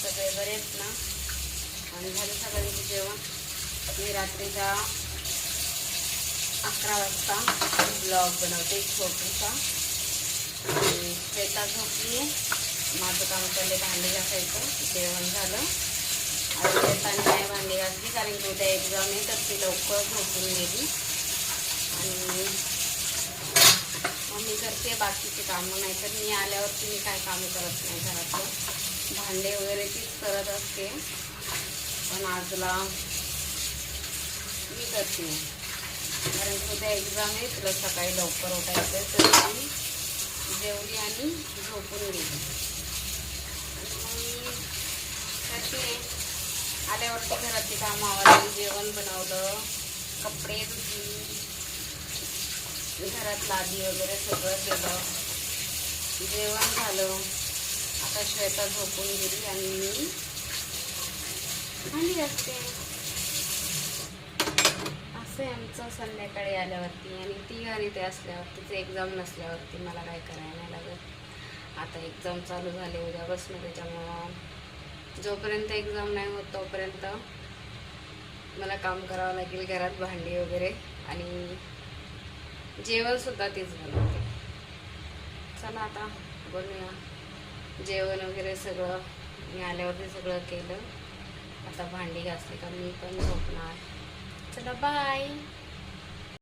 सगळे बरे आहेत ना? आणि झालं सगळ्यांचं जेवण. मी रात्रीचा 11 वाजता ब्लॉग बनवते छोटूसा. आणि श्वेता झोपली. माझं काम चालले भांडी घासायचं. जेवण झालं. आणि श्वेताने नाही भांडी घासली कारण की उद्या एक्झाम आहे, तर ती लवकर झोपून गेली. आणि मम्मी करते बाकीचे कामं, नाही तर मी आल्यावरती मी काय कामं करत नाही. घरातलं भांडे वगैरे तीच करत असते, पण आजला मी करते कारण उद्या एक्झाम आहे. तुला सकाळी लवकर उठायचं, तर मी जेवली आणि झोपून गेली. आणि मग मी करते. आल्यावरती घरातली कामं आवडली, जेवण बनवलं, कपडे धुतली, घरात लादी वगैरे सगळं केलं, जेवण झालं. आता श्वेता झोपून गेली आणि मी भांडी घासते. असं आहे आमचं संध्याकाळी आल्यावरती. आणि ती घरी ते असल्यावरतीच, एक्झाम नसल्यावरती मला काय करायला नाही लागत. आता एक्झाम चालू झाले उद्यापासून, त्याच्यामुळं जोपर्यंत एक्झाम नाही होत तोपर्यंत मला काम करावं लागेल, घरात भांडी वगैरे. आणि जेवणसुद्धा तीच बनवते. चला आता बनवूया. जेवण वगैरे सगळं मी आल्यावरती सगळं केलं. आता भांडी घासली का मी पण झोपणार. चला बाय.